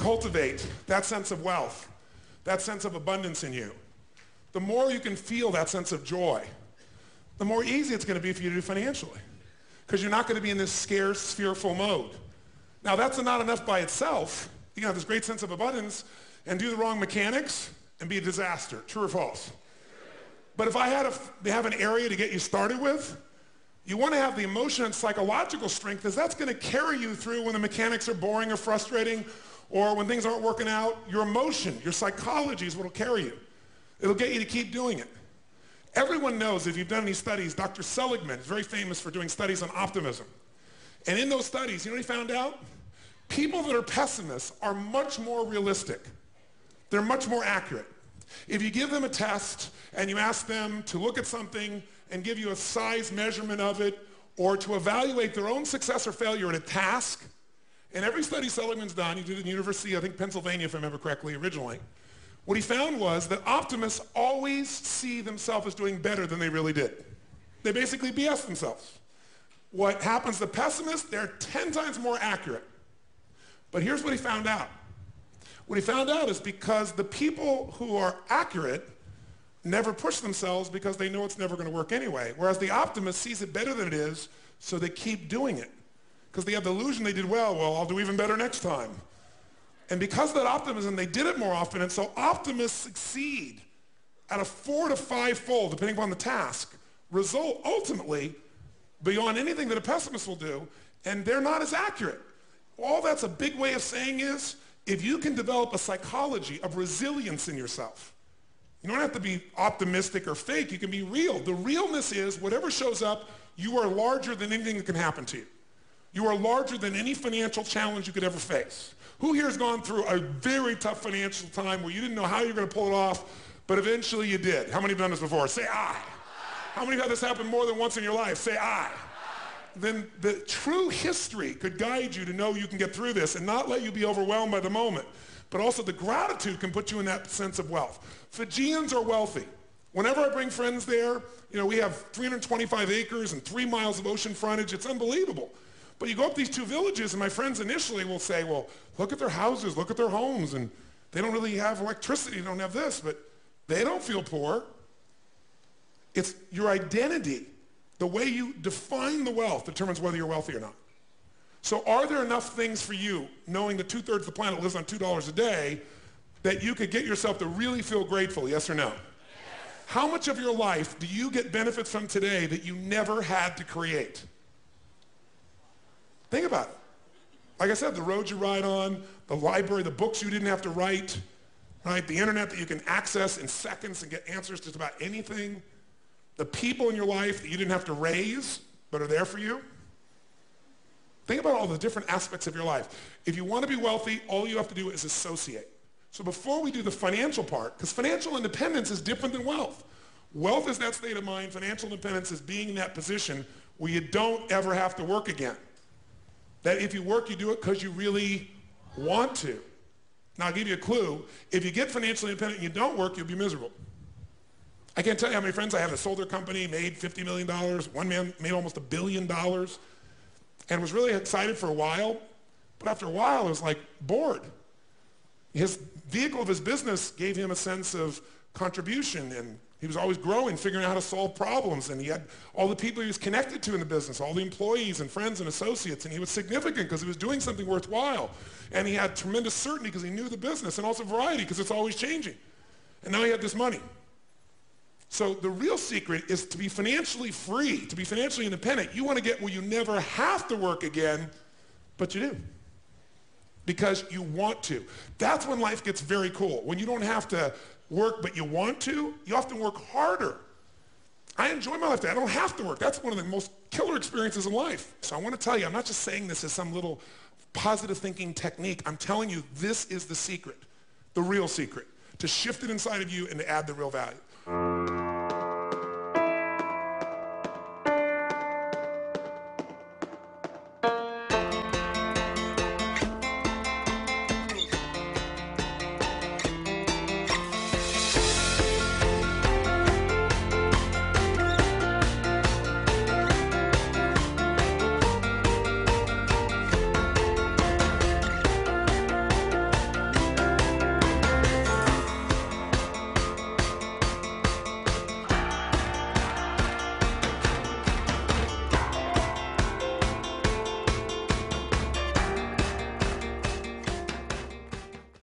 cultivate that sense of wealth, that sense of abundance in you, the more you can feel that sense of joy, the more easy it's going to be for you to do financially. Because you're not going to be in this scarce, fearful mode. Now, that's not enough by itself. You can have this great sense of abundance and do the wrong mechanics and be a disaster. True or false? But if I had to have an area to get you started with, you want to have the emotion and psychological strength, because that's going to carry you through when the mechanics are boring or frustrating, or when things aren't working out. Your emotion, your psychology is what will carry you. It'll get you to keep doing it. Everyone knows, if you've done any studies, Dr. Seligman is very famous for doing studies on optimism. And in those studies, you know what he found out? People that are pessimists are much more realistic. They're much more accurate. If you give them a test and you ask them to look at something and give you a size measurement of it, or to evaluate their own success or failure at a task, and every study Seligman's done, he did it in the University, I think Pennsylvania if I remember correctly originally, what he found was that optimists always see themselves as doing better than they really did. They basically BS themselves. What happens to pessimists, they're 10 times more accurate. But here's what he found out. What he found out is because the people who are accurate never push themselves because they know it's never going to work anyway. Whereas the optimist sees it better than it is, so they keep doing it. Because they have the illusion they did well, I'll do even better next time. And because of that optimism, they did it more often, and so optimists succeed at a 4 to 5-fold, depending upon the task, result ultimately beyond anything that a pessimist will do, and they're not as accurate. All that's a big way of saying is, if you can develop a psychology of resilience in yourself, you don't have to be optimistic or fake, you can be real. The realness is, whatever shows up, you are larger than anything that can happen to you. You are larger than any financial challenge you could ever face. Who here has gone through a very tough financial time where you didn't know how you were going to pull it off, but eventually you did? How many have done this before? Say aye. How many have had this happen more than once in your life? Say aye. Then the true history could guide you to know you can get through this and not let you be overwhelmed by the moment. But also the gratitude can put you in that sense of wealth. Fijians are wealthy. Whenever I bring friends there, we have 325 acres and 3 miles of ocean frontage. It's unbelievable. But you go up these 2 villages, and my friends initially will say, well, look at their houses, look at their homes, and they don't really have electricity, they don't have this, but they don't feel poor. It's your identity. The way you define the wealth determines whether you're wealthy or not. So are there enough things for you, knowing that 2/3 of the planet lives on $2 a day, that you could get yourself to really feel grateful, yes or no? Yes. How much of your life do you get benefits from today that you never had to create? Think about it. Like I said, the roads you ride on, the library, the books you didn't have to write, right? The internet that you can access in seconds and get answers to just about anything. The people in your life that you didn't have to raise, but are there for you. Think about all the different aspects of your life. If you want to be wealthy, all you have to do is associate. So before we do the financial part, because financial independence is different than wealth. Wealth is that state of mind. Financial independence is being in that position where you don't ever have to work again. That if you work, you do it because you really want to. Now, I'll give you a clue. If you get financially independent and you don't work, you'll be miserable. I can't tell you how many friends I have that sold their company, made $50 million. One man made almost $1 billion and was really excited for a while. But after a while, it was like bored. His vehicle of his business gave him a sense of contribution, and he was always growing, figuring out how to solve problems, and he had all the people he was connected to in the business, all the employees and friends and associates, and he was significant because he was doing something worthwhile. And he had tremendous certainty because he knew the business, and also variety because it's always changing. And now he had this money. So the real secret is to be financially free, to be financially independent. You want to get where you never have to work again, but you do. Because you want to. That's when life gets very cool. When you don't have to work, but you want to, you often work harder. I enjoy my life today. I don't have to work. That's one of the most killer experiences in life. So I want to tell you, I'm not just saying this as some little positive thinking technique. I'm telling you, this is the secret, the real secret, to shift it inside of you and to add the real value.